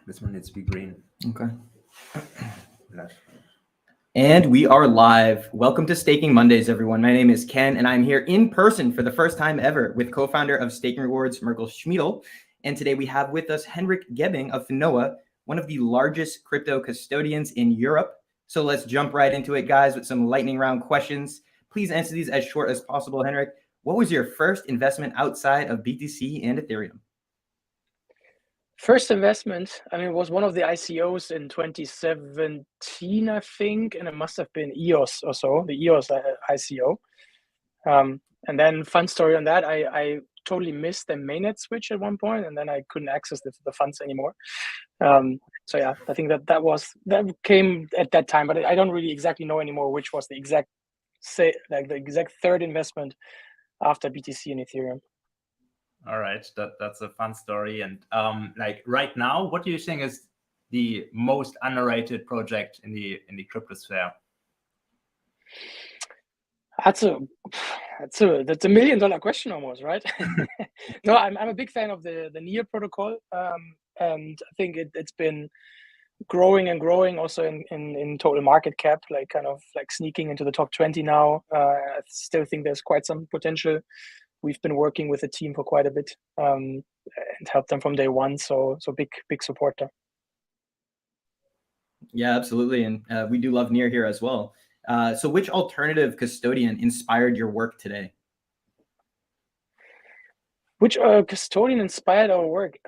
This one needs to be green. Okay. Black. And we are live. Welcome to Staking Mondays, everyone. My name is Ken, and I'm here in person for the first time ever with co-founder of Staking Rewards, Merkel Schmiedel. And today we have with us Henrik Gebbing of Finoa, one of the largest crypto custodians in Europe. So let's jump right into it, guys, with some lightning round questions. Please answer these as short as possible. Henrik, what was your first investment outside of BTC and Ethereum? First investment, it was one of the ICOs in 2017, I think, and it must have been EOS or so, the EOS ICO. And then fun story on that, I totally missed the mainnet switch at one point, and then I couldn't access the funds anymore. So yeah, I think that came at that time, but I don't really exactly know anymore which was the exact third investment after BTC and Ethereum. All right, that's a fun story. And like right now, what do you think is the most underrated project in the crypto sphere? That's a $1 million question almost, right? No, I'm a big fan of the NEAR protocol, and I think it's been growing and growing also in total market cap, like kind of like sneaking into the top 20 now. I still think there's quite some potential. We've been working with the team for quite a bit and helped them from day one. So big supporter. Yeah, absolutely. And we do love NEAR here as well. So which alternative custodian inspired your work today? Which custodian inspired our work?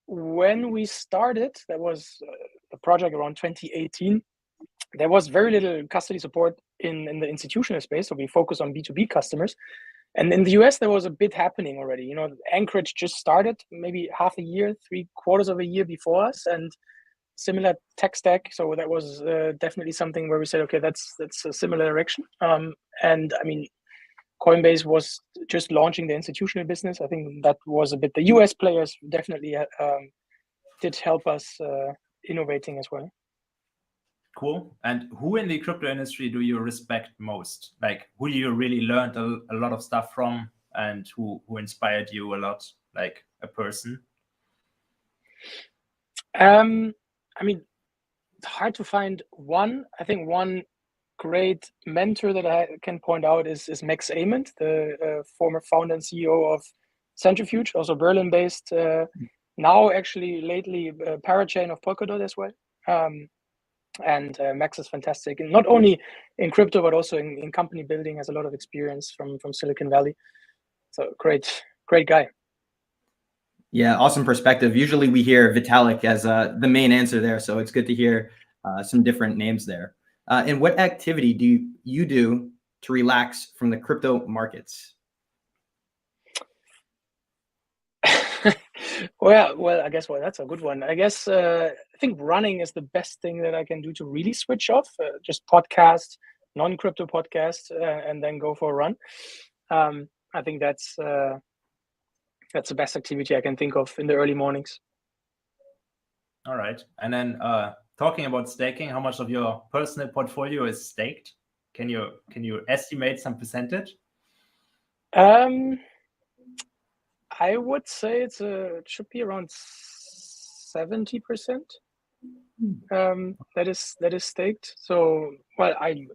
When we started, that was a project around 2018. There was very little custody support in the institutional space. So we focus on B2B customers. And in the US, there was a bit happening already. You know, Anchorage just started maybe half a year, 3/4 of a year before us, and similar tech stack. So that was definitely something where we said, okay, that's a similar direction. And Coinbase was just launching the institutional business. I think that was a bit, the US players definitely did help us innovating as well. Cool. And who in the crypto industry do you respect most? Like, who you really learned a lot of stuff from, and who inspired you a lot, like a person? It's hard to find one. I think one great mentor that I can point out is Max Ament, the former founder and CEO of Centrifuge, also Berlin-based. Now, actually, lately, parachain of Polkadot as well. And Max is fantastic, and not only in crypto but also in company building. Has a lot of experience from Silicon Valley. So great guy. Yeah, awesome perspective. Usually we hear Vitalik as the main answer there, so it's good to hear some different names there. And what activity do you do to relax from the crypto markets? Well, I guess that's a good one. I guess I think running is the best thing that I can do to really switch off. Just podcast, non-crypto podcast, and then go for a run. I think that's the best activity I can think of in the early mornings. All right, and then talking about staking, how much of your personal portfolio is staked? Can you estimate some percentage? I would say it should be around 70%. That is staked. So, well, I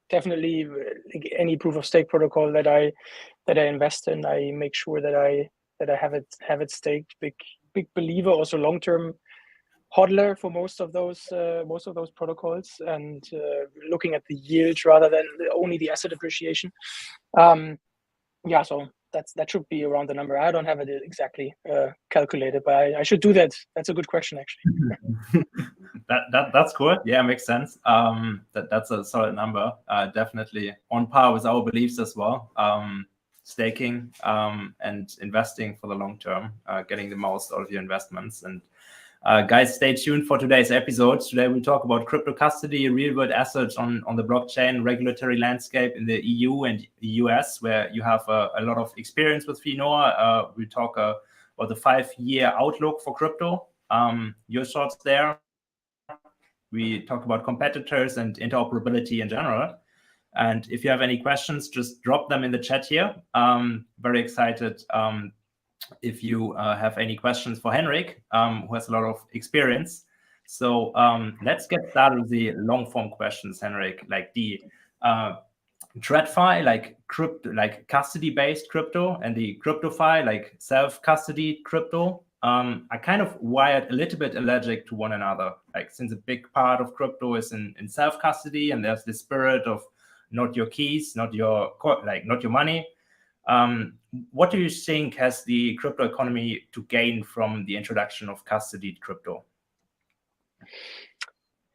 definitely any proof of stake protocol that I invest in, I make sure that I have it staked. Big believer, also long-term hodler for most of those protocols, and looking at the yield rather than only the asset appreciation. So that should be around the number. I don't have it exactly calculated, but I should do that. That's a good question, actually. That's cool. Yeah, makes sense. That's a solid number. Definitely on par with our beliefs as well. Staking and investing for the long term, getting the most out of your investments. And guys, stay tuned for today's episode. Today we talk about crypto custody, real-world assets on the blockchain, regulatory landscape in the EU and the US, where you have a lot of experience with Finoa. We talk about the 5-year outlook for crypto. Your thoughts there. We talk about competitors and interoperability in general. And if you have any questions, just drop them in the chat here. Very excited if you have any questions for Henrik, who has a lot of experience. So let's get started with the long form questions, Henrik, like the TradFi, like crypto, like custody-based crypto, and the CryptoFi, like self-custody crypto, are kind of wired a little bit allergic to one another. Like, since a big part of crypto is in self-custody, and there's the spirit of not your keys, not your money. What do you think has the crypto economy to gain from the introduction of custodied crypto?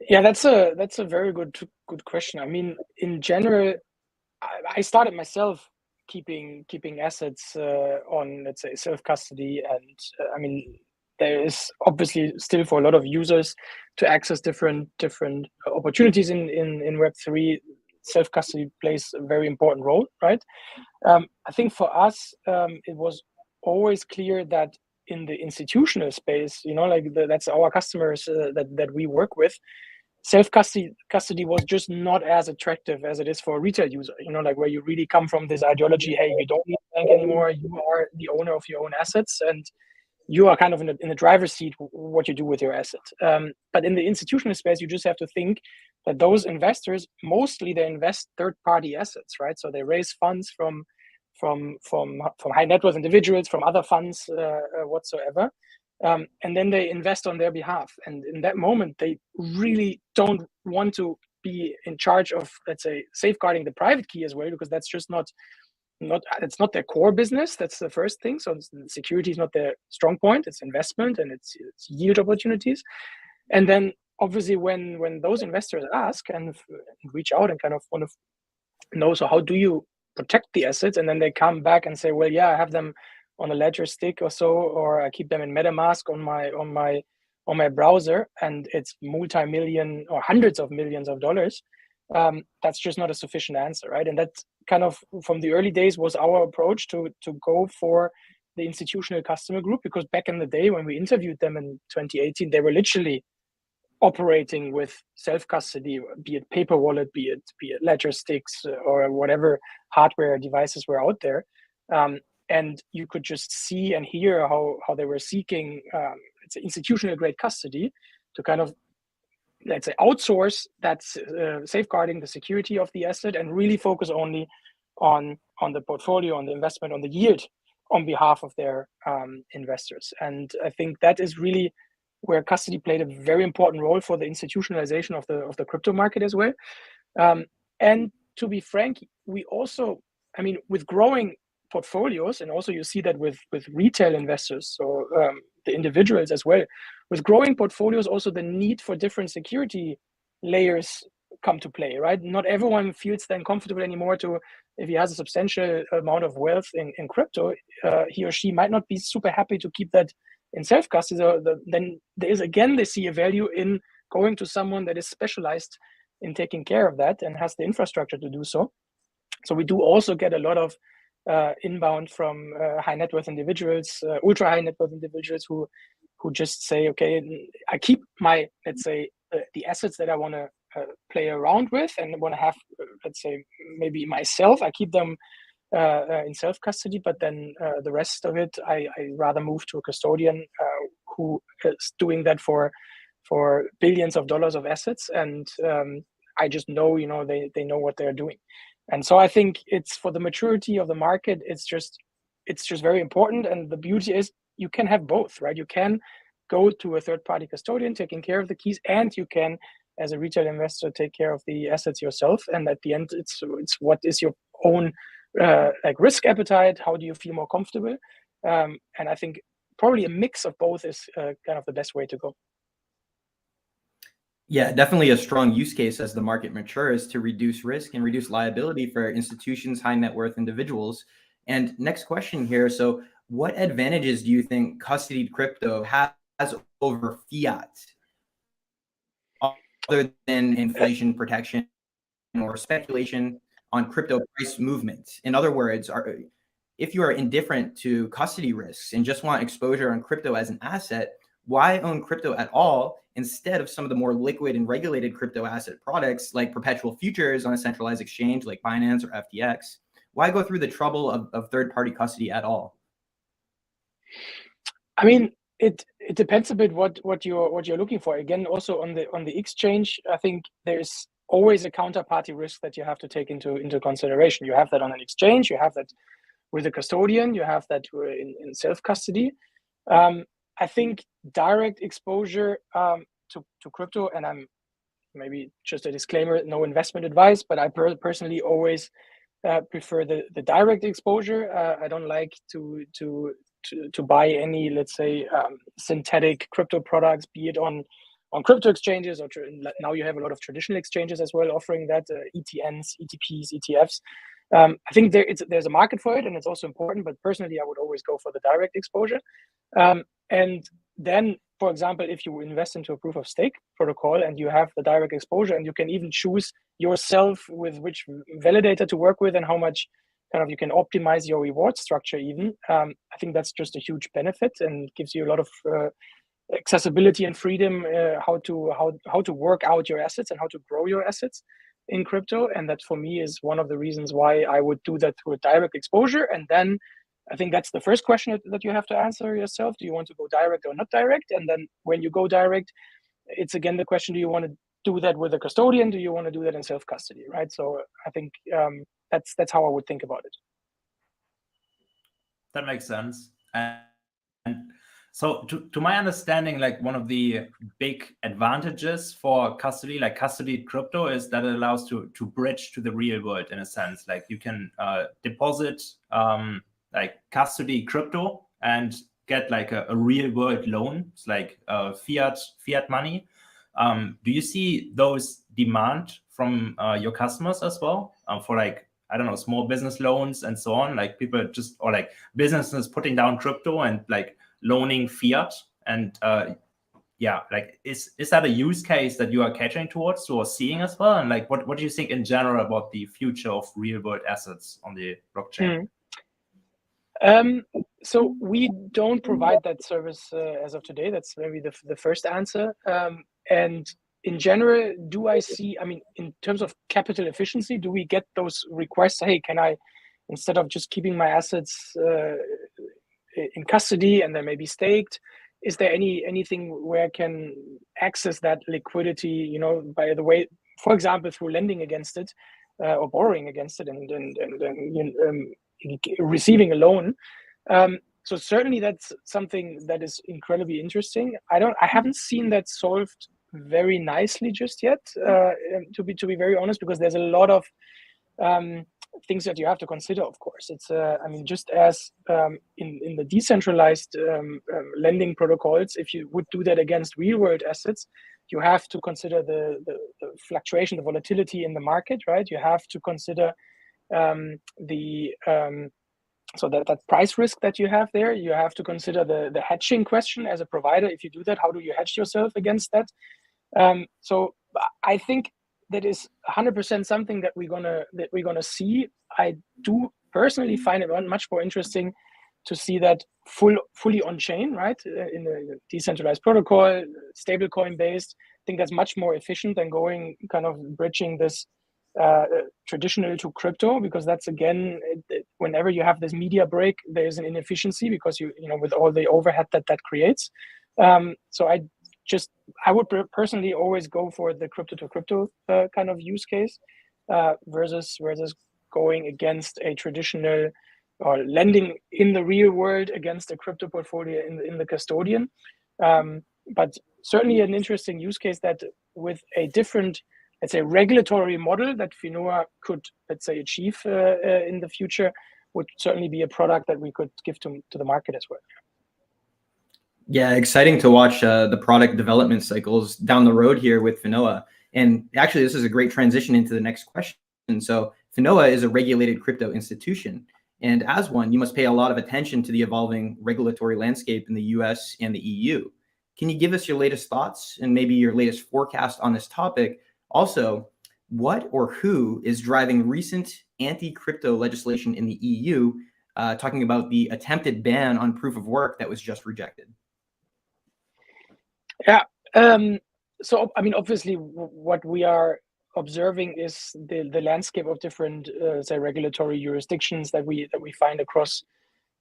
Yeah, that's a very good question. I mean, in general, I started myself keeping assets on, let's say, self-custody, and I mean, there is obviously still for a lot of users to access different opportunities in Web3. Self-custody plays a very important role, right? I think for us, it was always clear that in the institutional space, like that's our customers that we work with, self-custody was just not as attractive as it is for a retail user, like where you really come from this ideology, hey, you don't need a bank anymore, you are the owner of your own assets, and you are kind of in the driver's seat what you do with your asset. But in the institutional space, you just have to think that those investors, mostly they invest third-party assets, right? So they raise funds from high net worth individuals, from other funds whatsoever. And then they invest on their behalf. And in that moment, they really don't want to be in charge of, let's say, safeguarding the private key as well, because that's just not it's not their core business. That's the first thing. So security is not their strong point. It's investment and it's yield opportunities. And then obviously when those investors ask and reach out and kind of want to know, so how do you protect the assets? And then they come back and say, well, yeah, I have them on a ledger stick or so, or I keep them in MetaMask on my browser, and it's multi-million or hundreds of millions of dollars. That's just not a sufficient answer, right? And that kind of from the early days was our approach to go for the institutional customer group, because back in the day when we interviewed them in 2018, they were literally operating with self-custody, be it paper wallet, be it ledger sticks or whatever hardware devices were out there. And you could just see and hear how they were seeking it's institutional grade custody to kind of, let's say, outsource that safeguarding the security of the asset and really focus only on the portfolio, on the investment, on the yield on behalf of their investors. And I think that is really where custody played a very important role for the institutionalization of the crypto market as well. And to be frank, we also, I mean, with growing portfolios, and also you see that with retail investors, so the individuals as well, with growing portfolios, also the need for different security layers come to play, right? Not everyone feels then comfortable anymore to, if he has a substantial amount of wealth in crypto, he or she might not be super happy to keep that in self-custody. So then there is, again, they see a value in going to someone that is specialized in taking care of that and has the infrastructure to do so. So we do also get a lot of inbound from high net worth individuals, ultra high net worth individuals who just say, okay, I keep my, let's say, the assets that I want to play around with and want to have, let's say, maybe myself, I keep them in self-custody, but then the rest of it, I rather move to a custodian who is doing that for billions of dollars of assets. And I just know, they know what they're doing. And so I think it's, for the maturity of the market, it's just very important. And the beauty is you can have both, right? You can go to a third-party custodian taking care of the keys, and you can, as a retail investor, take care of the assets yourself. And at the end, it's what is your own like risk appetite? How do you feel more comfortable? And I think probably a mix of both is kind of the best way to go. Yeah, definitely a strong use case as the market matures to reduce risk and reduce liability for institutions, high net worth individuals. And next question here. So what advantages do you think custodied crypto has over fiat, other than inflation protection or speculation on crypto price movement? In other words, if you are indifferent to custody risks and just want exposure on crypto as an asset, why own crypto at all instead of some of the more liquid and regulated crypto asset products like perpetual futures on a centralized exchange like Binance or FTX? Why go through the trouble of third-party custody at all? I mean, it depends a bit what you're looking for. Again, also on the exchange, I think there's always a counterparty risk that you have to take into consideration. You have that on an exchange, you have that with a custodian, you have that in self-custody. I think direct exposure to crypto, and I'm maybe just a disclaimer, no investment advice, but I personally always prefer the direct exposure. I don't like to buy any, let's say, synthetic crypto products, be it on crypto exchanges, or now you have a lot of traditional exchanges as well offering that, ETNs, ETPs, ETFs. I think there's a market for it, and it's also important, but personally, I would always go for the direct exposure. And then, for example, if you invest into a proof of stake protocol and you have the direct exposure, and you can even choose yourself with which validator to work with and how much kind of you can optimize your reward structure even, I think that's just a huge benefit and gives you a lot of accessibility and freedom, how to work out your assets and how to grow your assets in crypto. And that for me is one of the reasons why I would do that through a direct exposure. And then I think that's the first question that you have to answer yourself. Do you want to go direct or not direct? And then when you go direct, it's again the question, do you want to do that with a custodian? Do you want to do that in self-custody, right? So I think that's how I would think about it. That makes sense. And so to my understanding, like one of the big advantages for custody, like custody crypto, is that it allows to bridge to the real world in a sense. Like you can deposit like custody crypto and get like a real world loan. It's like fiat money. Do you see those demand from your customers as well for like, I don't know, small business loans and so on? Like people just, or like businesses putting down crypto and like loaning fiat, and yeah, like is that a use case that you are catering towards or seeing as well? And like what do you think in general about the future of real world assets on the blockchain? So we don't provide that service as of today. That's maybe the first answer. And in general, do I see, I mean, in terms of capital efficiency, do we get those requests? Hey, can I, instead of just keeping my assets in custody and then maybe staked, is there anything where I can access that liquidity, you know, by the way, for example, through lending against it or borrowing against it and receiving a loan? So certainly that's something that is incredibly interesting. I haven't seen that solved very nicely just yet, to be very honest, because there's a lot of things that you have to consider. Of course, it's I mean, just as in the decentralized lending protocols, if you would do that against real world assets, you have to consider the fluctuation, the volatility in the market, right? You have to consider so that price risk that you have there. You have to consider the hedging question as a provider. If you do that, how do you hedge yourself against that? So I think that is 100% something that we're gonna see. I do personally find it much more interesting to see that fully on chain, right? In a decentralized protocol, stablecoin based. I think that's much more efficient than going kind of bridging this traditional to crypto, because that's again, whenever you have this media break, there's an inefficiency because you know with all the overhead that creates. So I would personally always go for the crypto to crypto kind of use case versus going against a traditional or lending in the real world against a crypto portfolio in the custodian. But certainly an interesting use case that with a different, let's say, regulatory model that Finoa could, let's say, achieve in the future would certainly be a product that we could give to the market as well. Yeah, exciting to watch the product development cycles down the road here with Finoa. And actually, this is a great transition into the next question. So Finoa is a regulated crypto institution. And as one, you must pay a lot of attention to the evolving regulatory landscape in the US and the EU. Can you give us your latest thoughts and maybe your latest forecast on this topic? Also, what or who is driving recent anti-crypto legislation in the EU, talking about the attempted ban on proof of work that was just rejected? Yeah. So, I mean, obviously, what we are observing is the landscape of different, say, regulatory jurisdictions that we find across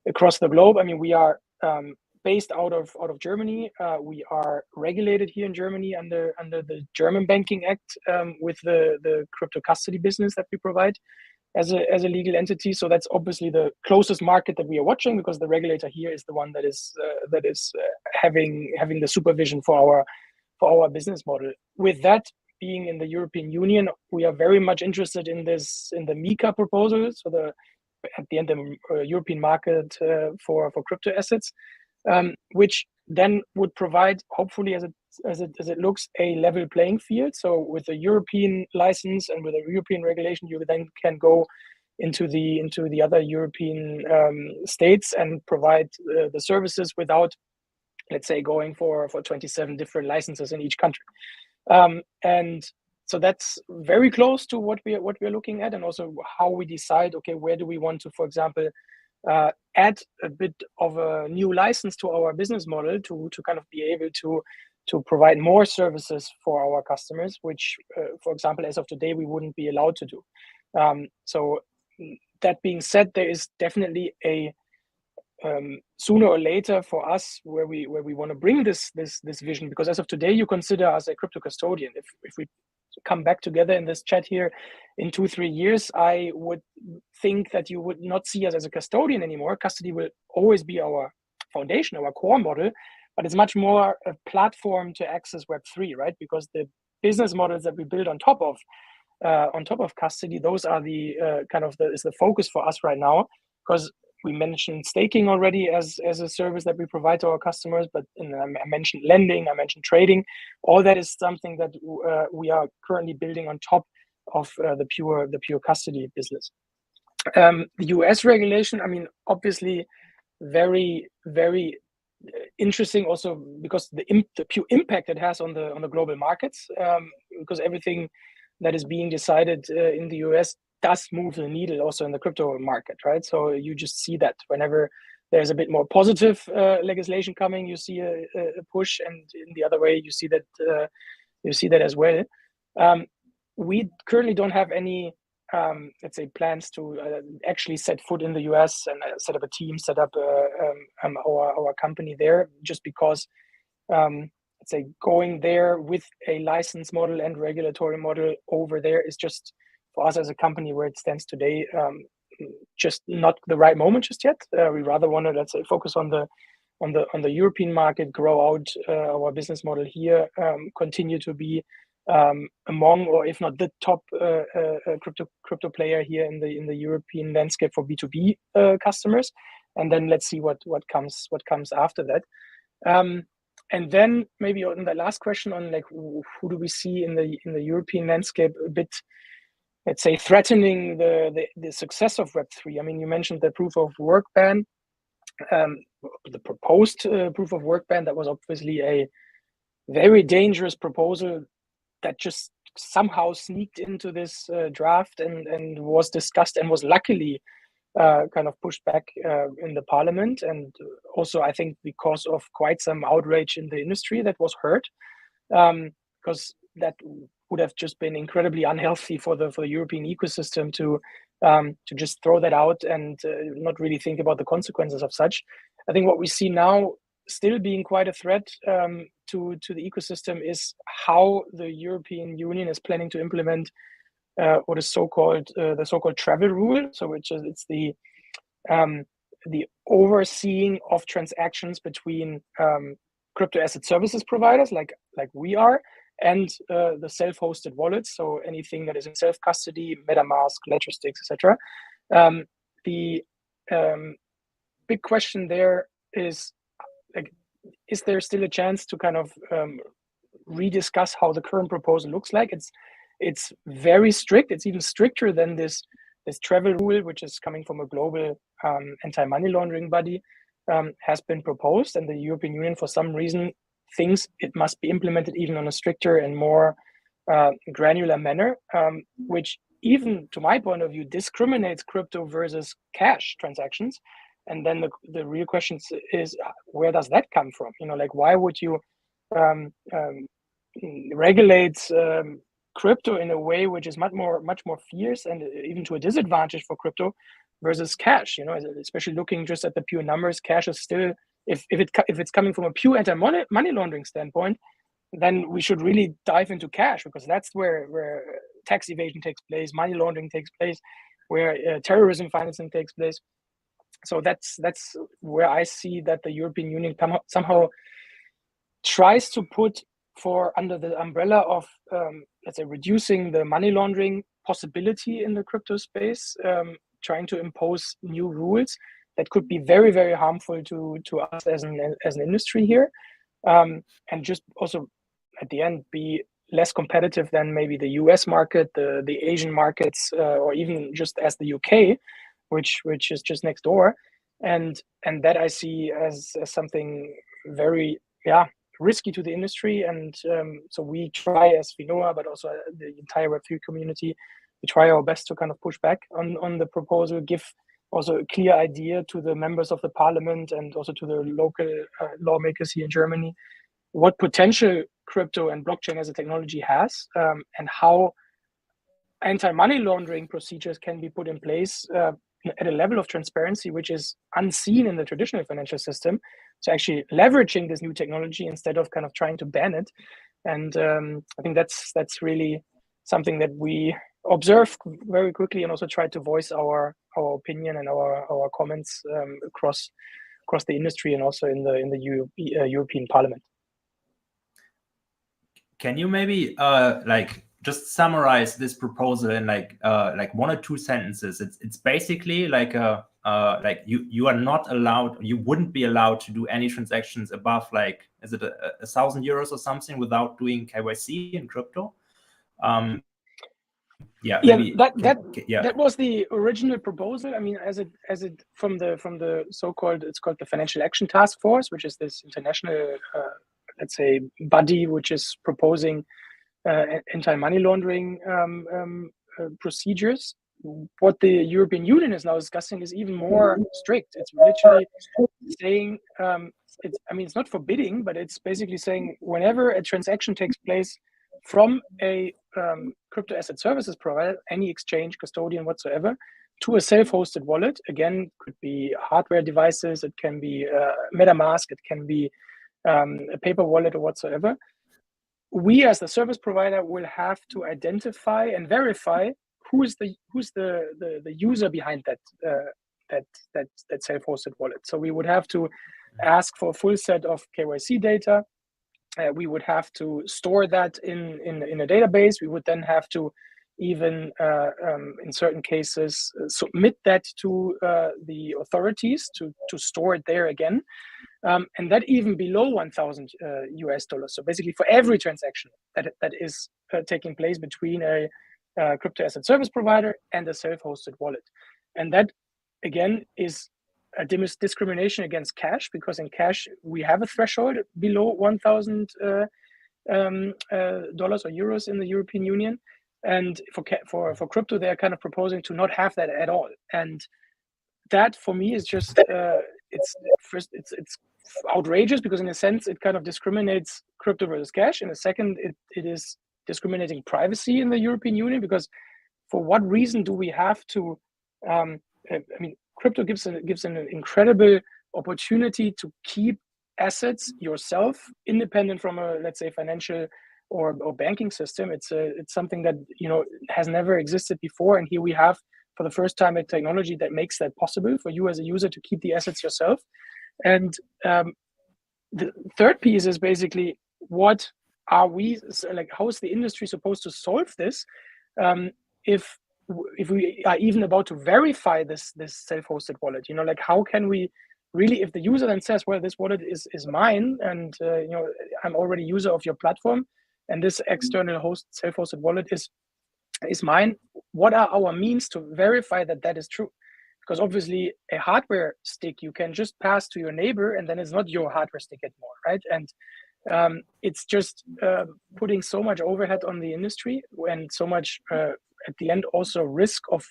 the globe. I mean, we are based out of Germany. We are regulated here in Germany under the German Banking Act with the crypto custody business that we provide as a legal entity. So that's obviously the closest market that we are watching, because the regulator here is the one that is having the supervision for our business model. With that being in the European Union, we are very much interested in the MiCA proposal, so at the end the European market for crypto assets, which then would provide, hopefully, as it looks, a level playing field. So with a European license and with a European regulation, you then can go into the other European states and provide the services without, let's say, going for 27 different licenses in each country. And so that's very close to what we're looking at, and also how we decide, okay, where do we want to, for example, add a bit of a new license to our business model to kind of be able to provide more services for our customers, which, for example, as of today, we wouldn't be allowed to do. So that being said, there is definitely a sooner or later for us where we want to bring this vision, because as of today, you consider us a crypto custodian. If we come back together in this chat here in 2-3 years, I would think that you would not see us as a custodian anymore. Custody will always be our foundation, our core model, but it's much more a platform to access Web3, right? Because the business models that we build on top of custody, those are the is the focus for us right now. Because we mentioned staking already as a service that we provide to our customers, but I mentioned lending, I mentioned trading. All that is something that we are currently building on top of the pure custody business. The US regulation, I mean, obviously very, very interesting also because the pure impact it has on the global markets, because everything that is being decided in the US does move the needle also in the crypto market, right? So you just see that whenever there's a bit more positive legislation coming, you see a push, and in the other way, you see that as well. We currently don't have any, let's say, plans to actually set foot in the US and set up a team, set up our company there, just because, let's say, going there with a license model and regulatory model over there is just, for us as a company where it stands today, just not the right moment just yet. We rather want to, let's say, focus on the European market, grow out our business model here, continue to be among, or if not the top crypto player here in the European landscape for B2B customers, and then let's see what comes after that. And then maybe on the last question on like who do we see in the European landscape a bit, let's say, threatening the success of Web3. I mean, you mentioned the proof of work ban, the proposed proof of work ban. That was obviously a very dangerous proposal that just somehow sneaked into this draft and was discussed and was luckily kind of pushed back in the parliament. And also, I think because of quite some outrage in the industry that was heard, because that would have just been incredibly unhealthy for the European ecosystem to just throw that out and not really think about the consequences of such. I think what we see now still being quite a threat to the ecosystem is how the European Union is planning to implement what is the so-called travel rule. So it's the overseeing of transactions between crypto asset services providers like we are, and the self-hosted wallets, so anything that is in self-custody, MetaMask, LedgerSticks, etc. The big question there is, like, is there still a chance to kind of rediscuss how the current proposal looks like? It's very strict. It's even stricter than this travel rule, which is coming from a global anti-money laundering body, has been proposed, and the European Union, for some reason, thinks it must be implemented even on a stricter and more granular manner, which even to my point of view discriminates crypto versus cash transactions. And then the real question is, where does that come from? Like, why would you regulate crypto in a way which is much more fierce and even to a disadvantage for crypto versus cash? Especially looking just at the pure numbers, cash is still if it's coming from a pure anti-money laundering standpoint, then we should really dive into cash, because that's where tax evasion takes place, money laundering takes place, where terrorism financing takes place. So that's where I see that the European Union somehow tries to put under the umbrella of let's say reducing the money laundering possibility in the crypto space, trying to impose new rules that could be very, very harmful to us as an industry here, and just also at the end be less competitive than maybe the US market, the Asian markets, or even just as the UK, which is just next door, and that I see as something very risky to the industry. And so we try as Finoa, but also the entire Web3 community, we try our best to kind of push back on the proposal, give also a clear idea to the members of the parliament and also to the local lawmakers here in Germany what potential crypto and blockchain as a technology has, and how anti-money laundering procedures can be put in place at a level of transparency which is unseen in the traditional financial system. So actually leveraging this new technology instead of kind of trying to ban it. And I think that's really something that we observe very quickly, and also try to voice our opinion and our comments across the industry and also in the European Parliament. Can you maybe just summarize this proposal in like 1 or 2 sentences? It's basically like you are not allowed, you wouldn't be allowed to do any transactions above, like, is it 1,000 euros or something without doing KYC in crypto? That was the original proposal. I mean, as it from the so-called, it's called the Financial Action Task Force, which is this international let's say body which is proposing anti-money laundering procedures. What the European Union is now discussing is even more strict. It's literally saying, it's not forbidding, but it's basically saying whenever a transaction takes place from a crypto asset services provider, any exchange, custodian, whatsoever, to a self-hosted wallet, again, could be hardware devices, it can be MetaMask, it can be a paper wallet or whatsoever, we as the service provider will have to identify and verify who's the user behind that self-hosted wallet. So we would have to ask for a full set of KYC data. We would have to store that in a database. We would then have to even in certain cases submit that to the authorities to store it there again, and that even below $1,000 US. So basically for every transaction that is taking place between a crypto asset service provider and a self-hosted wallet. And that again is a discrimination against cash, because in cash we have a threshold below $1,000 dollars or euros in the European Union. And for crypto, they are kind of proposing to not have that at all. And that for me is just it's outrageous, because in a sense it kind of discriminates crypto versus cash. In a second, it is discriminating privacy in the European Union, because for what reason do we have to? Crypto gives an incredible opportunity to keep assets yourself, independent from a, let's say, financial or banking system. It's something that has never existed before, and here we have for the first time a technology that makes that possible for you as a user to keep the assets yourself. And the third piece is basically, what are we like? How is the industry supposed to solve this if we are even about to verify this self-hosted wallet? Like, how can we really, if the user then says, well, this wallet is mine, and I'm already user of your platform, and this external self-hosted wallet is mine, what are our means to verify that is true? Because obviously a hardware stick you can just pass to your neighbor, and then it's not your hardware stick anymore, right? And it's just putting so much overhead on the industry, and so much at the end also risk of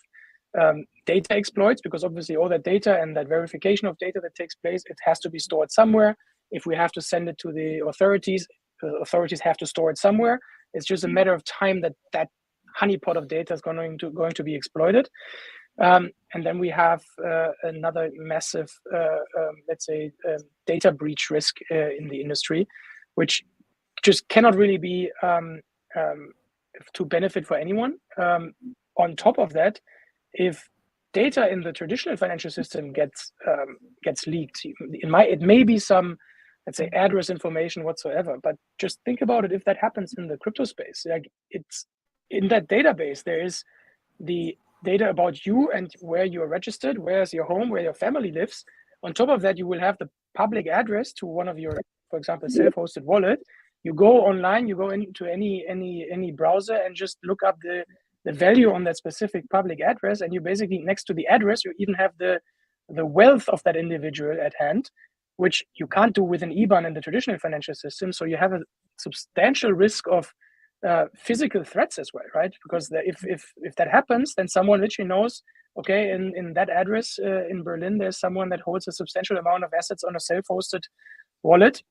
data exploits, because obviously all that data and that verification of data that takes place, it has to be stored somewhere. If we have to send it to the authorities, the authorities have to store it somewhere. It's just a matter of time that honeypot of data is going to be exploited. And then we have another massive, let's say, data breach risk in the industry, which just cannot really be to benefit for anyone. On top of that, if data in the traditional financial system gets leaked, it may be some, let's say, address information whatsoever. But just think about it: if that happens in the crypto space, like it's in that database, there is the data about you and where you are registered, where's your home, where your family lives. On top of that, you will have the public address to one of your, for example, self-hosted wallet. You go online, you go into any browser and just look up the value on that specific public address, and you basically, next to the address, you even have the wealth of that individual at hand, which you can't do with an IBAN in the traditional financial system. So you have a substantial risk of physical threats as well, right? Because if that happens, then someone literally knows, okay, in that address in Berlin, there's someone that holds a substantial amount of assets on a self-hosted wallet,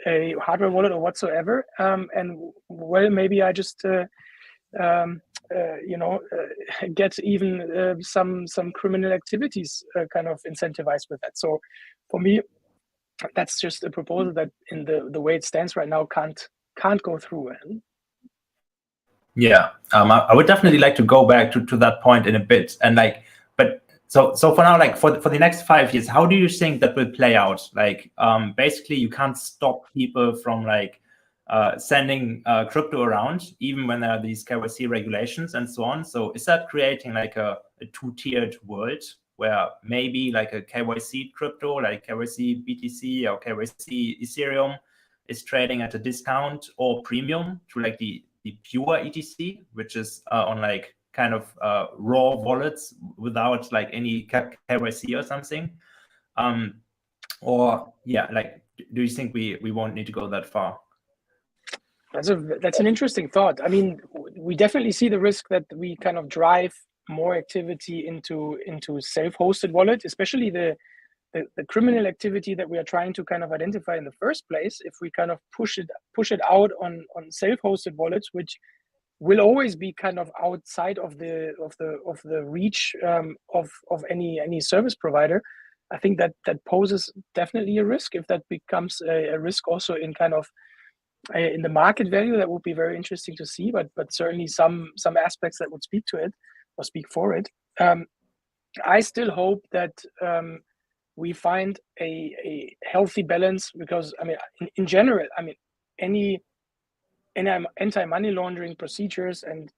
a hardware wallet or whatsoever, and well, maybe I just get even some criminal activities kind of incentivized with that. So for me, that's just a proposal that in the way it stands right now can't go through. Yeah, I would definitely like to go back to that point in a bit, and like, but so for now, like for the next 5 years, how do you think that will play out? Like, basically, you can't stop people from like sending crypto around, even when there are these KYC regulations and so on. So is that creating like a two-tiered world where maybe like a KYC crypto, like KYC BTC or KYC Ethereum, is trading at a discount or premium to like the pure ETC, which is on like kind of raw wallets without like any KYC or something? Or yeah, like, do you think we won't need to go that far? That's an interesting thought. I mean, we definitely see the risk that we kind of drive more activity into self-hosted wallet, especially the criminal activity that we are trying to kind of identify in the first place. If we kind of push it out on self-hosted wallets, which will always be kind of outside of the reach of any service provider, I think that poses definitely a risk. If that becomes a risk also in kind of in the market value, that would be very interesting to see. But certainly some aspects that would speak to it or speak for it. I still hope that we find a healthy balance, because I mean, in general, I mean, any anti-money laundering procedures and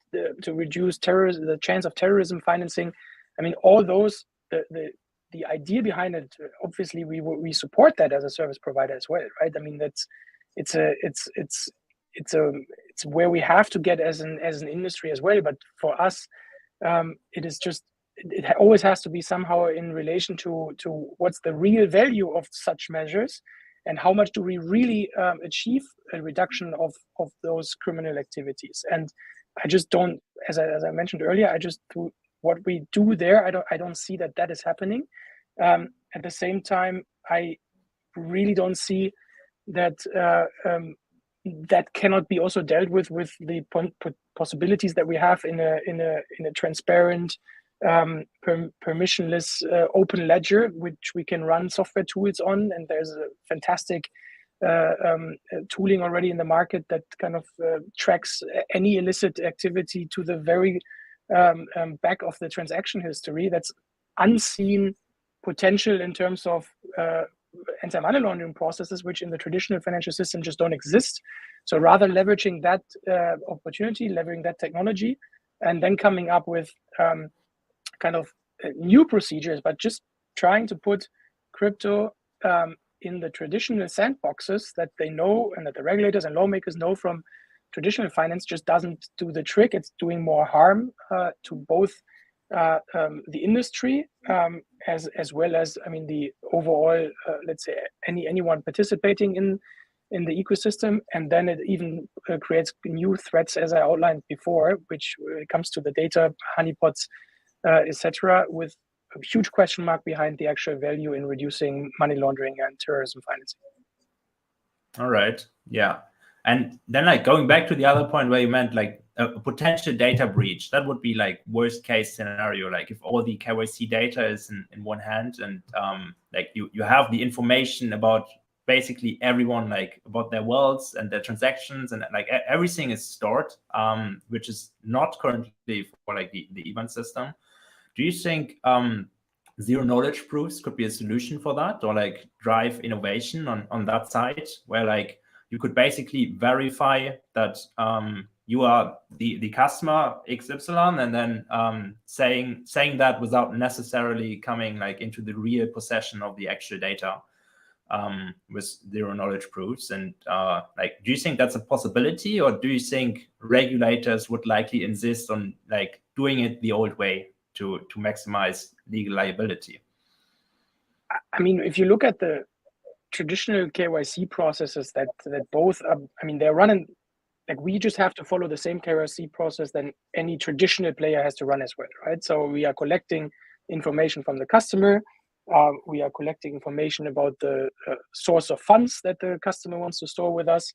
to reduce the chance of terrorism financing, I mean, all those, the idea behind it, obviously we support that as a service provider as well, right? I mean, it's where we have to get as an industry as well. But for us, it is just, it always has to be somehow in relation to what's the real value of such measures, and how much do we really achieve a reduction of those criminal activities. And I just don't, as I mentioned earlier, I just, through what we do there, I don't see that is happening. At the same time, I really don't see that that cannot be also dealt with the possibilities that we have in a transparent, permissionless open ledger, which we can run software tools on. And there's a fantastic tooling already in the market that kind of tracks any illicit activity to the very back of the transaction history. That's unseen potential in terms of anti-money laundering processes, which in the traditional financial system just don't exist. So rather leveraging that opportunity, leveraging that technology, and then coming up with kind of new procedures, but just trying to put crypto in the traditional sandboxes that they know and that the regulators and lawmakers know from traditional finance just doesn't do the trick. It's doing more harm to both the industry as well as, I mean, the overall, let's say, anyone participating in the ecosystem. And then it even creates new threats, as I outlined before, which when it comes to the data honeypots, etc., with a huge question mark behind the actual value in reducing money laundering and terrorism financing. All right. Yeah. And then like going back to the other point where you meant like a potential data breach, that would be like worst case scenario. Like if all the KYC data is in one hand and like you have the information about basically everyone, like about their wallets and their transactions, and like everything is stored, which is not currently for like the event system. Do you think zero knowledge proofs could be a solution for that, or like drive innovation on that side, where like you could basically verify that you are the customer XY, and then saying that without necessarily coming like into the real possession of the actual data with zero knowledge proofs? And like, do you think that's a possibility, or do you think regulators would likely insist on like doing it the old way to maximize legal liability? I mean, if you look at the traditional KYC processes that both are, I mean, they're running, like we just have to follow the same KYC process that any traditional player has to run as well, right? So we are collecting information from the customer. We are collecting information about the source of funds that the customer wants to store with us,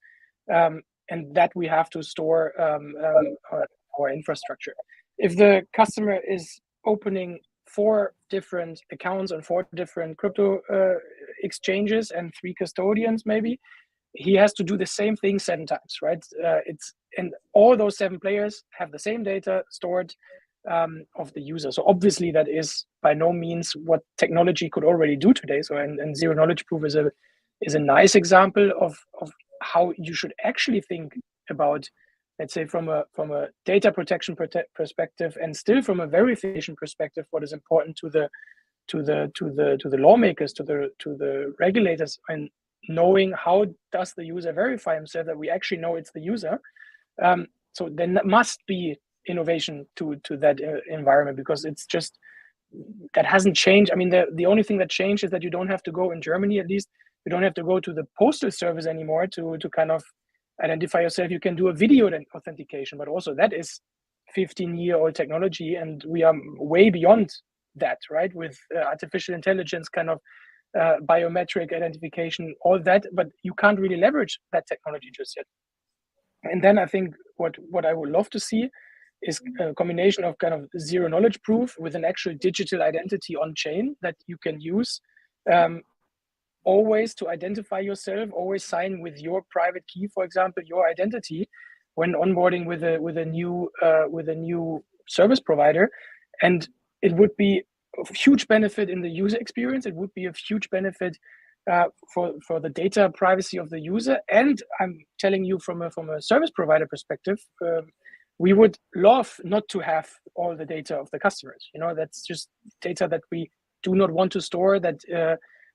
and that we have to store our infrastructure. If the customer is opening 4 different accounts on 4 different crypto exchanges and 3 custodians, maybe he has to do the same thing 7 times, right? And all those 7 players have the same data stored of the user. So obviously that is by no means what technology could already do today. So and zero knowledge proof is a nice example of how you should actually think about, let's say, from a data protection perspective, and still from a verification perspective, what is important to the lawmakers, to the regulators, and knowing how does the user verify himself that we actually know it's the user. So there must be innovation to that environment, because it's just, that hasn't changed. I mean, the only thing that changed is that you don't have to go, in Germany at least, you don't have to go to the postal service anymore to kind of identify yourself. You can do a video authentication, but also that is 15-year-old technology, and we are way beyond that, right? With artificial intelligence, kind of biometric identification, all that, but you can't really leverage that technology just yet. And then I think what I would love to see is a combination of kind of zero knowledge proof with an actual digital identity on chain that you can use always to identify yourself, always sign with your private key, for example, your identity, when onboarding with a new service provider. And it would be a huge benefit in the user experience. It would be a huge benefit for the data privacy of the user. And I'm telling you from a service provider perspective, we would love not to have all the data of the customers. You know, that's just data that we do not want to store, that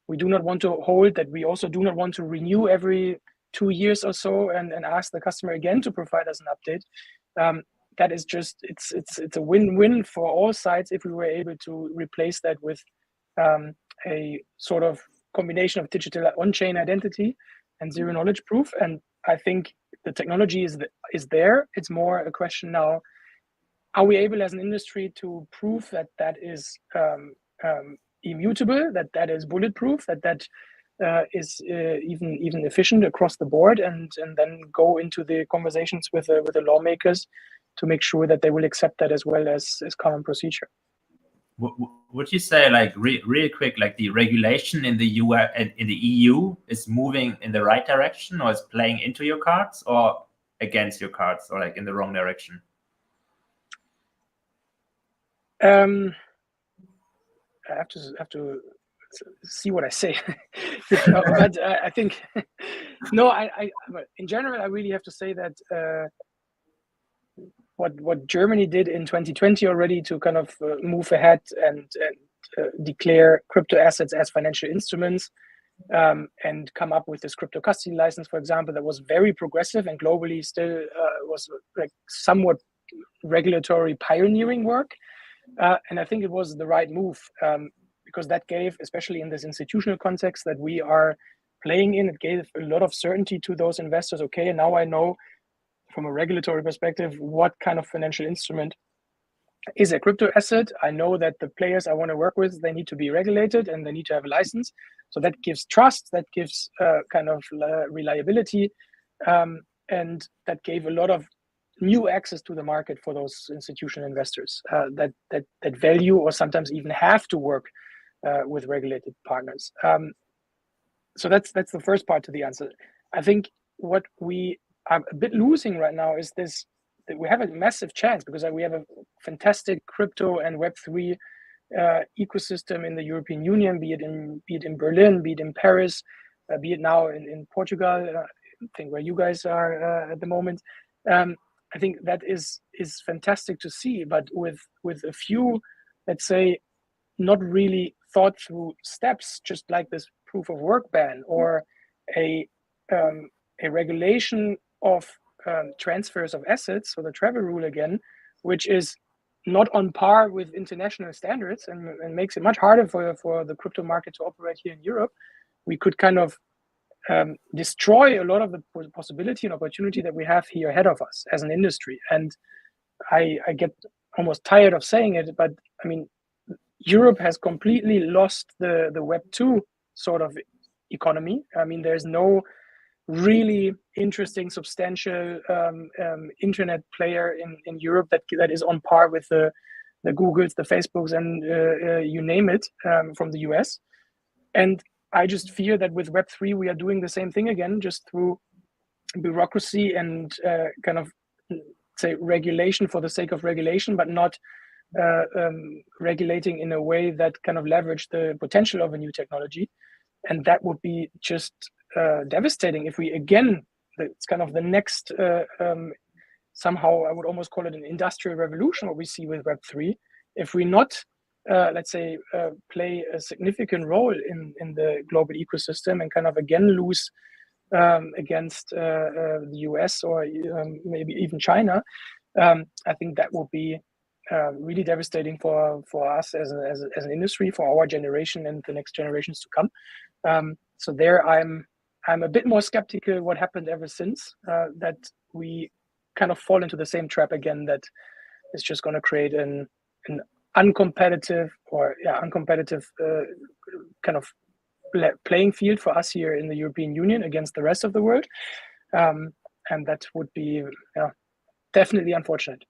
we do not want to hold, that we also do not want to renew every 2 years or so and ask the customer again to provide us an update. That is just, it's a win-win for all sides if we were able to replace that with a sort of combination of digital on-chain identity and zero knowledge proof. And I think the technology is there. It's more a question now, are we able as an industry to prove that is immutable, that is bulletproof, that is even efficient across the board, and then go into the conversations with the lawmakers to make sure that they will accept that as well as common procedure. Would you say, like real quick, like the regulation in the US and in the EU is moving in the right direction, or is playing into your cards, or against your cards, or like in the wrong direction? I have to see what I say, but I think no. I in general, I really have to say that what Germany did in 2020 already to kind of move ahead and declare crypto assets as financial instruments, and come up with this crypto custody license, for example, that was very progressive and globally still was like somewhat regulatory pioneering work. And I think it was the right move, because that gave, especially in this institutional context that we are playing in, it gave a lot of certainty to those investors. Okay, and now I know from a regulatory perspective what kind of financial instrument is a crypto asset. I know that the players I want to work with, they need to be regulated and they need to have a license. So that gives trust, that gives kind of reliability. and that gave a lot of new access to the market for those institutional investors that value or sometimes even have to work with regulated partners. So that's the first part to the answer. I think what we are a bit losing right now is this, that we have a massive chance because we have a fantastic crypto and Web3 ecosystem in the European Union, be it in Berlin, be it in Paris, be it now in Portugal, I think where you guys are at the moment. I think that is fantastic to see, but with a few, let's say, not really thought through steps, just like this proof of work ban or a regulation of transfers of assets, so the travel rule again, which is not on par with international standards and makes it much harder for the crypto market to operate here in Europe. We could kind of destroy a lot of the possibility and opportunity that we have here ahead of us as an industry. And I get almost tired of saying it, but I mean, Europe has completely lost the Web2 sort of economy. I mean, there's no really interesting, substantial internet player in Europe that is on par with the Googles, the Facebooks, and you name it from the US. And I just fear that with Web3, we are doing the same thing again, just through bureaucracy and kind of, say, regulation for the sake of regulation, but not regulating in a way that kind of leverage the potential of a new technology. And that would be just devastating if we, again, it's kind of the next, somehow I would almost call it an industrial revolution, what we see with Web3. If we not, let's say, play a significant role in the global ecosystem and kind of again lose against the US or maybe even China, I think that will be really devastating for us as an industry, for our generation and the next generations to come. So there, I'm a bit more skeptical what happened ever since, that we kind of fall into the same trap again, that is just going to create an uncompetitive kind of playing field for us here in the European Union against the rest of the world. And that would be definitely unfortunate.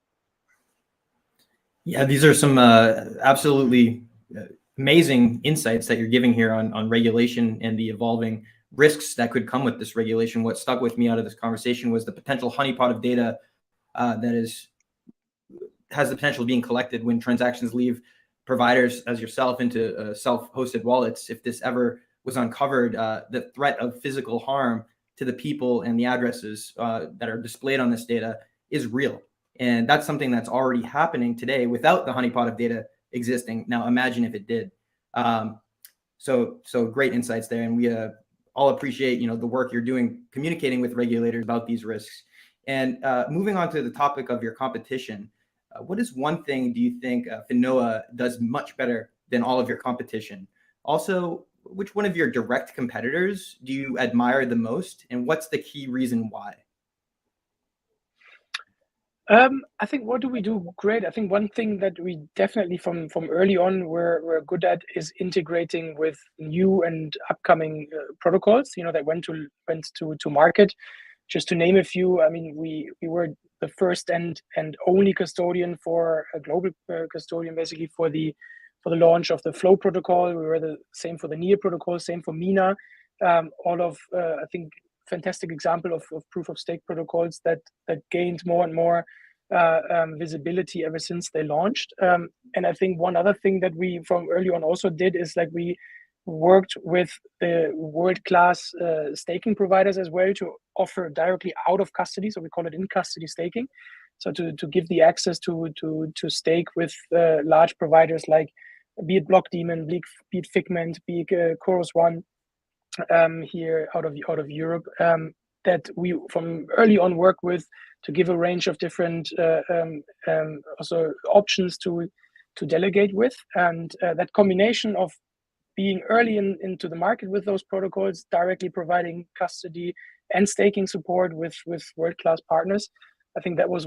Yeah, these are some absolutely amazing insights that you're giving here on regulation and the evolving risks that could come with this regulation. What stuck with me out of this conversation was the potential honeypot of data that has the potential of being collected when transactions leave providers as yourself into self-hosted wallets. If this ever was uncovered, the threat of physical harm to the people and the addresses that are displayed on this data is real. And that's something that's already happening today without the honeypot of data existing. Now, imagine if it did. So great insights there. And we all appreciate, the work you're doing, communicating with regulators about these risks. And moving on to the topic of your competition, what is one thing do you think Finoa does much better than all of your competition? Also, which one of your direct competitors do you admire the most? And what's the key reason why? I think what do we do great? I think one thing that we definitely from early on we're good at is integrating with new and upcoming protocols, that went to market. Just to name a few, I mean, we were the first and only custodian for a global custodian, basically for the launch of the Flow protocol. We were the same for the NEAR protocol, same for MENA. All of I think fantastic example of proof of stake protocols that gained more and more visibility ever since they launched. And I think one other thing that we from early on also did is like we worked with the world-class staking providers as well to offer directly out of custody. So we call it in custody staking. So to give the access to stake with large providers like be it Blockdaemon, be it Figment, be it Chorus One here out of Europe, that we from early on work with to give a range of different also options to delegate with. And that combination of being early into the market with those protocols, directly providing custody and staking support with world-class partners, I think that was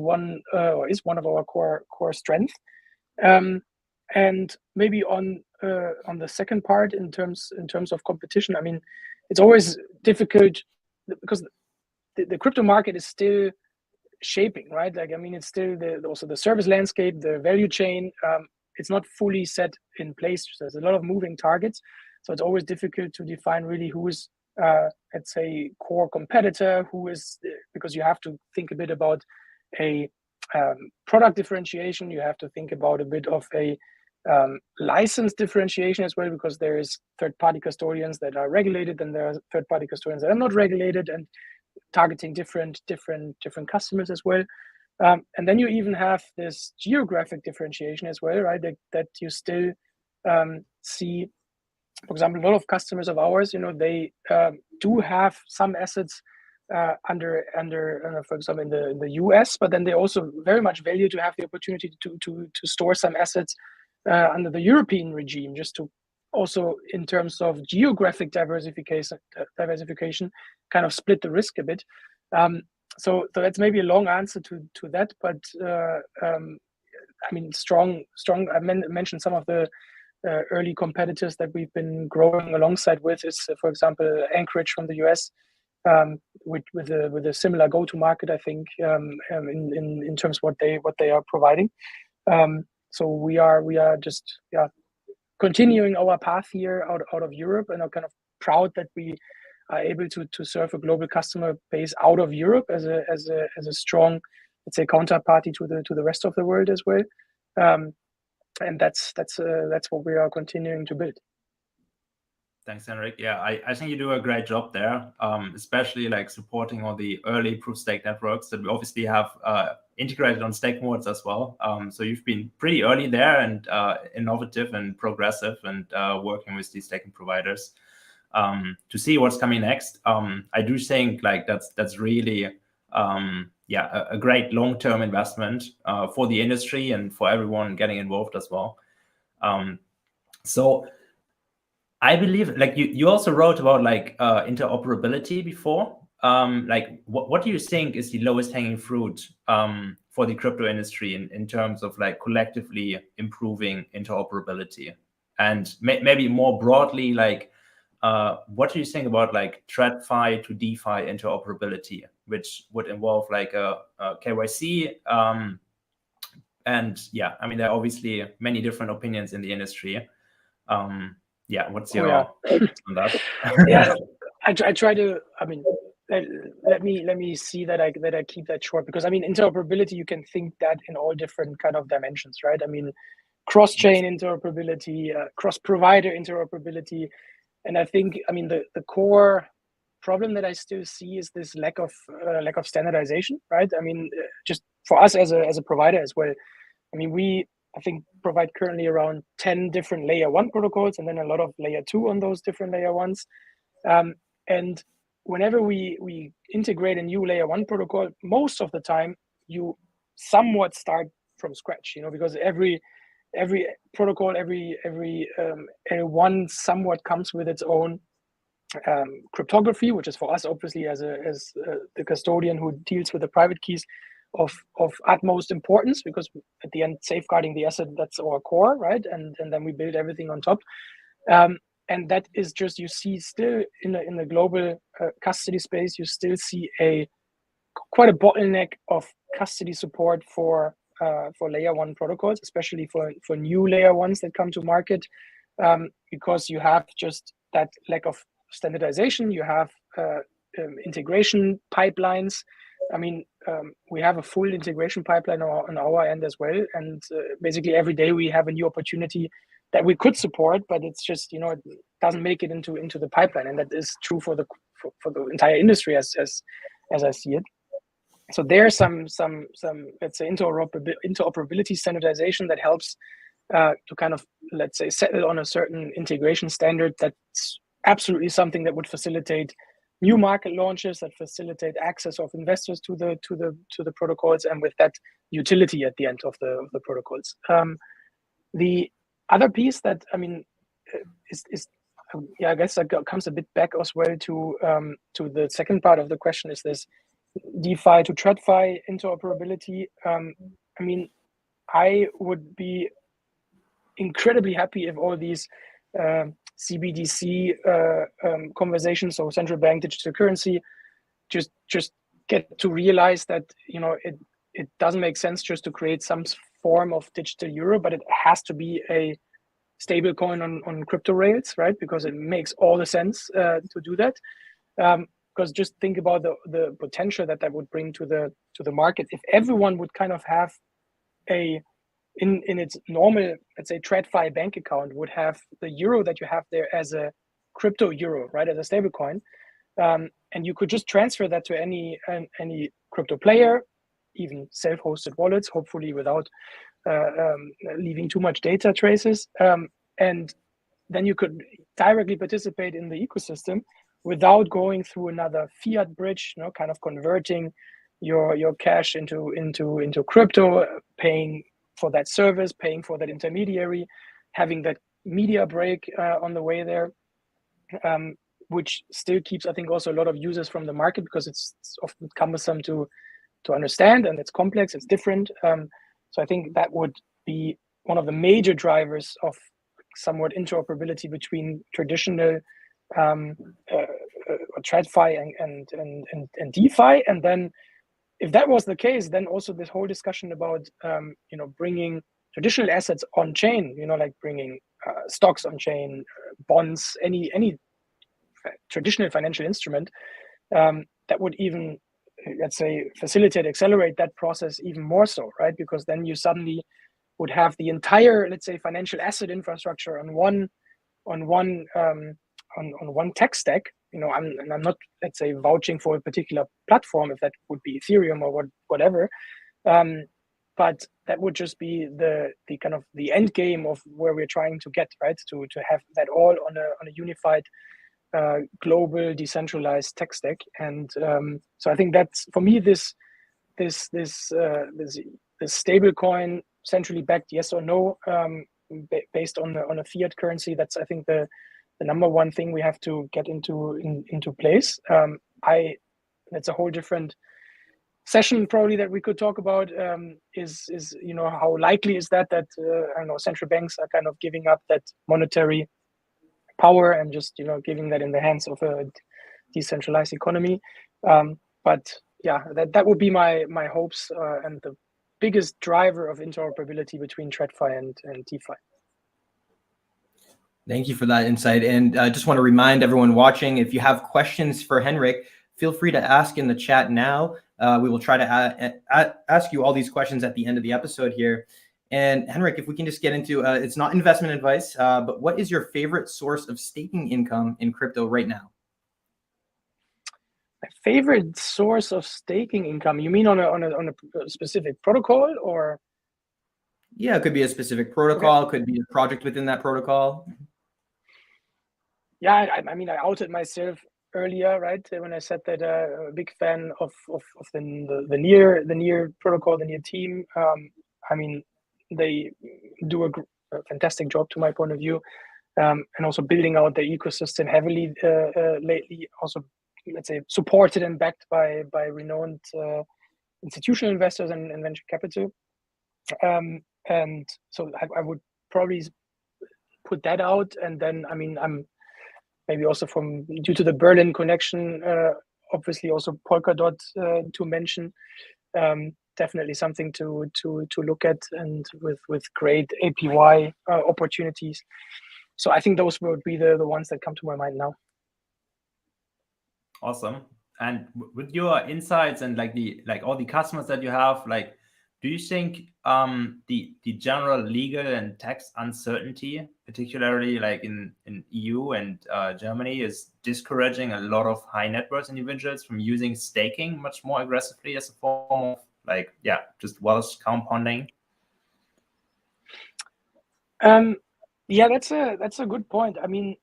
is one of our core strengths. And maybe on the second part in terms of competition, I mean, it's always difficult because the crypto market is still shaping, right? Like, I mean, it's still also the service landscape, the value chain. It's not fully set in place. So there's a lot of moving targets. So it's always difficult to define really who is, let's say, core competitor, who is, because you have to think a bit about a product differentiation. You have to think about a bit of a license differentiation as well, because there is third-party custodians that are regulated, and there are third-party custodians that are not regulated, and targeting different customers as well. And then you even have this geographic differentiation as well, right? That you still see, for example, a lot of customers of ours, you know, they do have some assets under for example, in the US, but then they also very much value to have the opportunity to store some assets under the European regime, just to also, in terms of geographic diversification, kind of split the risk a bit. So that's maybe a long answer to that, but I mean, strong. I mentioned some of the early competitors that we've been growing alongside with is, for example, Anchorage from the US, with a similar go-to-market, I think, in terms of what they are providing. So we are just continuing our path here out of Europe, and are kind of proud that we are able to serve a global customer base out of Europe as a strong, let's say, counterparty to the rest of the world as well. And that's what we are continuing to build. Thanks, Henrik. Yeah, I think you do a great job there, especially like supporting all the early proof stake networks that we obviously have integrated on stake modes as well. So you've been pretty early there, and innovative and progressive, and working with these staking providers to see what's coming next. I do think like that's really a great long-term investment for the industry and for everyone getting involved as well. So I believe, like, you also wrote about like interoperability before. Like, what do you think is the lowest hanging fruit for the crypto industry in terms of like collectively improving interoperability? And maybe more broadly, like, what do you think about like TradFi to DeFi interoperability, which would involve like a KYC? And yeah, I mean, there are obviously many different opinions in the industry. Yeah, what's your thoughts on that? Yeah, I try to. I mean, let me see that I keep that short, because I mean, interoperability, you can think that in all different kind of dimensions, right? I mean, cross-chain interoperability, cross-provider interoperability, and I think, I mean, the core problem that I still see is this lack of standardization, right? I mean, just for us as a provider as well. I mean, I think provide currently around 10 different layer 1 protocols, and then a lot of layer 2 on those different layer 1s. And whenever we integrate a new layer 1 protocol, most of the time you somewhat start from scratch, you know, because every protocol, every L1 somewhat comes with its own cryptography, which is for us obviously as the custodian who deals with the private keys of utmost importance, because at the end, safeguarding the asset, that's our core, right? And then we build everything on top. And that is just, you see still in the global custody space, you still see quite a bottleneck of custody support for layer 1 protocols, especially for new layer 1s that come to market, because you have just that lack of standardization. You have integration pipelines. I mean, we have a full integration pipeline on our end as well, and basically every day we have a new opportunity that we could support, but it's just, you know, it doesn't make it into the pipeline, and that is true for the entire industry as I see it. So there's some let's say interoperability standardization that helps to kind of, let's say, settle on a certain integration standard. That's absolutely something that would facilitate new market launches, that facilitate access of investors to the protocols, and with that utility at the end of the protocols. The other piece that, I mean, is I guess that comes a bit back as well to the second part of the question, is this DeFi to TradFi interoperability. I mean, I would be incredibly happy if all these CBDC conversations, so central bank digital currency, just get to realize that it doesn't make sense just to create some form of digital euro, but it has to be a stable coin on crypto rails, right? Because it makes all the sense to do that. Because just think about the potential that would bring to the market if everyone would kind of have in its normal, let's say, TradFi bank account would have the euro that you have there as a crypto euro, right, as a stable coin, and you could just transfer that to any crypto player, even self-hosted wallets, hopefully without leaving too much data traces, and then you could directly participate in the ecosystem without going through another fiat bridge, kind of converting your cash into crypto, paying for that service, paying for that intermediary, having that media break on the way there, which still keeps, I think, also a lot of users from the market because it's often cumbersome to understand, and it's complex, it's different. So I think that would be one of the major drivers of somewhat interoperability between traditional TradFi and DeFi. And then if that was the case, then also this whole discussion about bringing traditional assets on chain, like bringing stocks on chain, bonds, any traditional financial instrument, that would even, let's say, facilitate, accelerate that process even more so, right? Because then you suddenly would have the entire, let's say, financial asset infrastructure on one tech stack. I'm not, let's say, vouching for a particular platform if that would be Ethereum or whatever, but that would just be the kind of the end game of where we're trying to get, right? To have that all on a unified global decentralized tech stack. And so I think that's, for me, this stable coin, centrally backed, yes or no, based on a fiat currency, that's, I think, the number one thing we have to get into place. That's a whole different session probably that we could talk about, is how likely is that I don't know, central banks are kind of giving up that monetary power and just giving that in the hands of a decentralized economy. But yeah, that would be my hopes, and the biggest driver of interoperability between TradFi and DeFi. Thank you for that insight. And I just want to remind everyone watching, if you have questions for Henrik, feel free to ask in the chat now. We will try to ask you all these questions at the end of the episode here. And Henrik, if we can just get into, it's not investment advice, but what is your favorite source of staking income in crypto right now? My favorite source of staking income? You mean on a specific protocol, or? Yeah, it could be a specific protocol, okay. Could be a project within that protocol. Yeah, I mean, I outed myself earlier, right, when I said that I'm a big fan of the Near protocol, the Near team. I mean, they do a fantastic job, to my point of view, and also building out the ecosystem heavily lately. Also, let's say, supported and backed by renowned institutional investors and venture capital. And so I would probably put that out, and then, I mean, I'm maybe also due to the Berlin connection, obviously also Polkadot to mention. Definitely something to look at, and with great APY opportunities. So I think those would be the ones that come to my mind now. Awesome. And with your insights and all the customers that you have, do you think the general legal and tax uncertainty, particularly in EU and Germany, is discouraging a lot of high net worth individuals from using staking much more aggressively as a form of just wealth compounding? Yeah, that's a good point. I mean,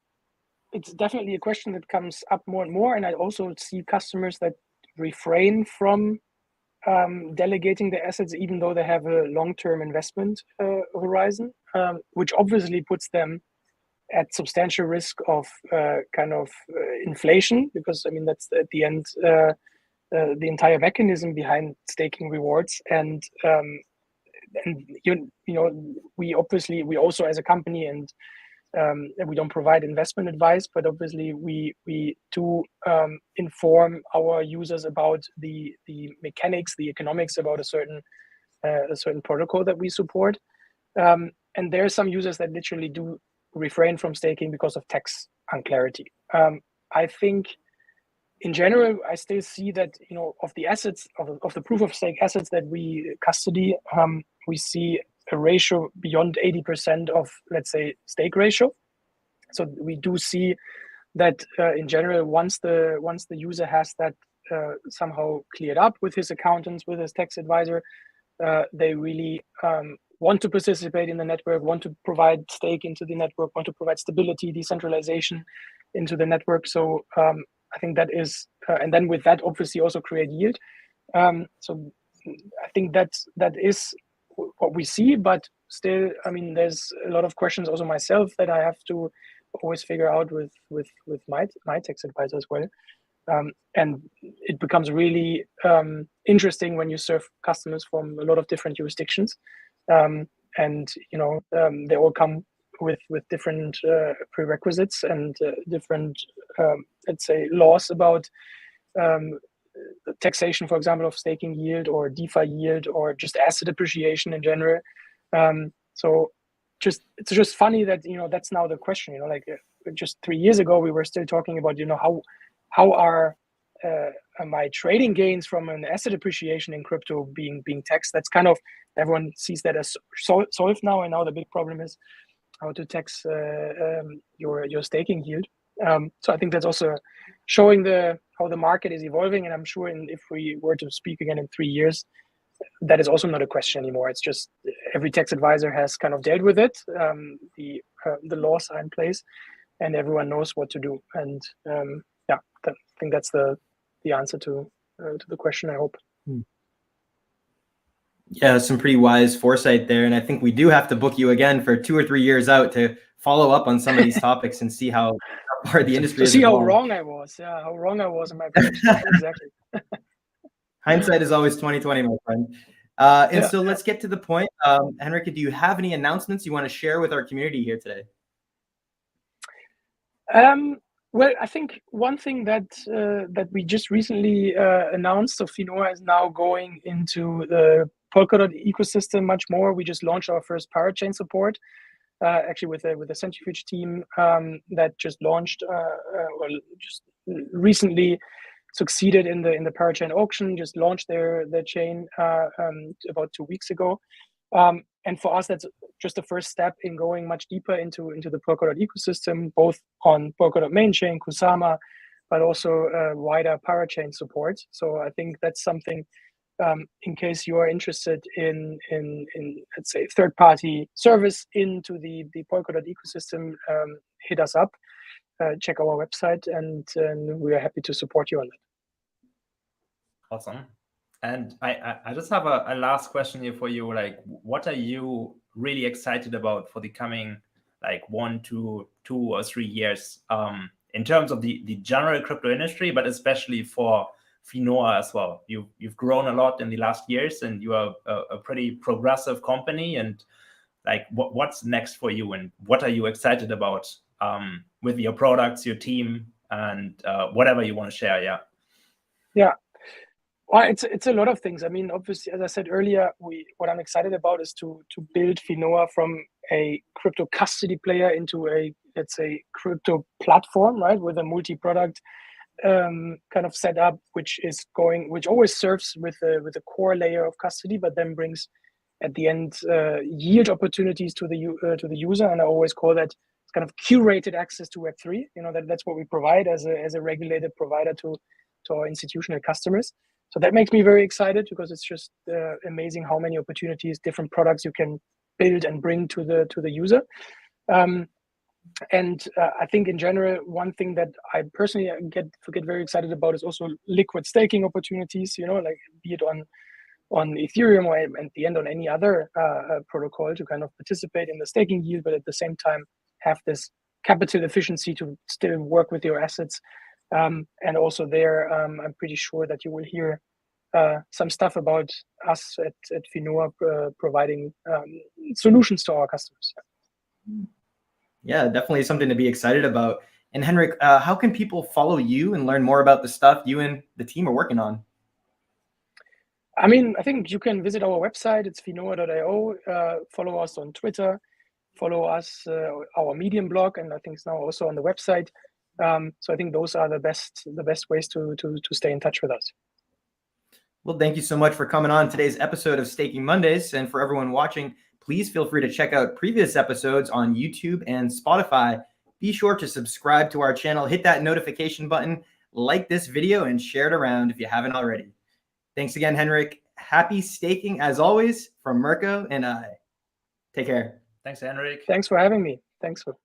it's definitely a question that comes up more and more, and I also see customers that refrain from delegating their assets, even though they have a long-term investment horizon, which obviously puts them at substantial risk of inflation, because, I mean, that's at the end the entire mechanism behind staking rewards. And we also, as a company, and we don't provide investment advice, but obviously we do inform our users about the mechanics, the economics about a certain protocol that we support. And there are some users that literally do refrain from staking because of tax unclarity. I think in general, I still see that, of the assets, of the proof of stake assets that we custody, we see a ratio beyond 80% of, let's say, stake ratio. So we do see that in general, once the user has that somehow cleared up with his accountants, with his tax advisor, they really want to participate in the network, want to provide stake into the network, want to provide stability, decentralization into the network. So I think that is, and then with that, obviously also create yield. So I think that is what we see, but still, I mean, there's a lot of questions also myself that I have to always figure out with my tax advisor as well. And it becomes really interesting when you serve customers from a lot of different jurisdictions, and they all come with different prerequisites and different, let's say, laws about taxation, for example, of staking yield or DeFi yield or just asset appreciation in general. So it's just funny that that's now the question. Like just 3 years ago we were still talking about how are my trading gains from an asset appreciation in crypto being taxed. That's kind of, everyone sees that as solved now, and now the big problem is how to tax your staking yield. So I think that's also showing how the market is evolving, and I'm sure if we were to speak again in 3 years, that is also not a question anymore. It's just every tax advisor has kind of dealt with it. The laws are in place, and everyone knows what to do. And I think that's the answer to the question, I hope. Yeah, some pretty wise foresight there. And I think we do have to book you again for 2 or 3 years out to follow up on some of these topics and see how far the industry is. See how wrong I was. Yeah, how wrong I was in my prediction. Exactly. Hindsight is always 20/20, my friend. So let's get to the point. Henrik, do you have any announcements you want to share with our community here today? Well, I think one thing that we just recently announced, so Finoa is now going into the Polkadot ecosystem much more. We just launched our first parachain support, actually with a centrifuge team that just launched, just recently succeeded in the parachain auction, just launched their chain about 2 weeks ago. And for us, that's just the first step in going much deeper into the Polkadot ecosystem, both on Polkadot main chain, Kusama, but also wider parachain support. So I think that's something, in case you are interested in let's say, third-party service into the Polkadot ecosystem, hit us up, check our website, and we are happy to support you on that. Awesome. And I just have a last question here for you. Like, what are you really excited about for the coming 1 to 2 or 3 years in terms of the general crypto industry, but especially for Finoa as well? You've grown a lot in the last years, and you are a pretty progressive company. And what's next for you, and what are you excited about with your products, your team, and whatever you want to share? Yeah. Well, it's a lot of things. I mean, obviously, as I said earlier, what I'm excited about is to build Finoa from a crypto custody player into a, let's say, crypto platform, right, with a multi-product kind of setup, which always serves with a core layer of custody, but then brings at the end yield opportunities to the user. And I always call that kind of curated access to Web3. That's what we provide as a regulated provider to our institutional customers. So that makes me very excited, because it's just amazing how many opportunities, different products you can build and bring to the user. And I think in general, one thing that I personally get very excited about is also liquid staking opportunities. Like be it on Ethereum or at the end on any other protocol, to kind of participate in the staking yield, but at the same time have this capital efficiency to still work with your assets. And also there, I'm pretty sure that you will hear some stuff about us at Finoa providing solutions to our customers. Yeah, definitely something to be excited about. And Henrik, how can people follow you and learn more about the stuff you and the team are working on? I mean, I think you can visit our website. It's finoa.io. Follow us on Twitter. Follow us, our Medium blog, and I think it's now also on the website. So I think those are the best ways to stay in touch with us. Well, thank you so much for coming on today's episode of Staking Mondays. And for everyone watching, please feel free to check out previous episodes on YouTube and Spotify. Be sure to subscribe to our channel, hit that notification button, like this video, and share it around if you haven't already. Thanks again, Henrik. Happy staking as always from Mirko and I. Take care. Thanks, Henrik. Thanks for having me. Thanks for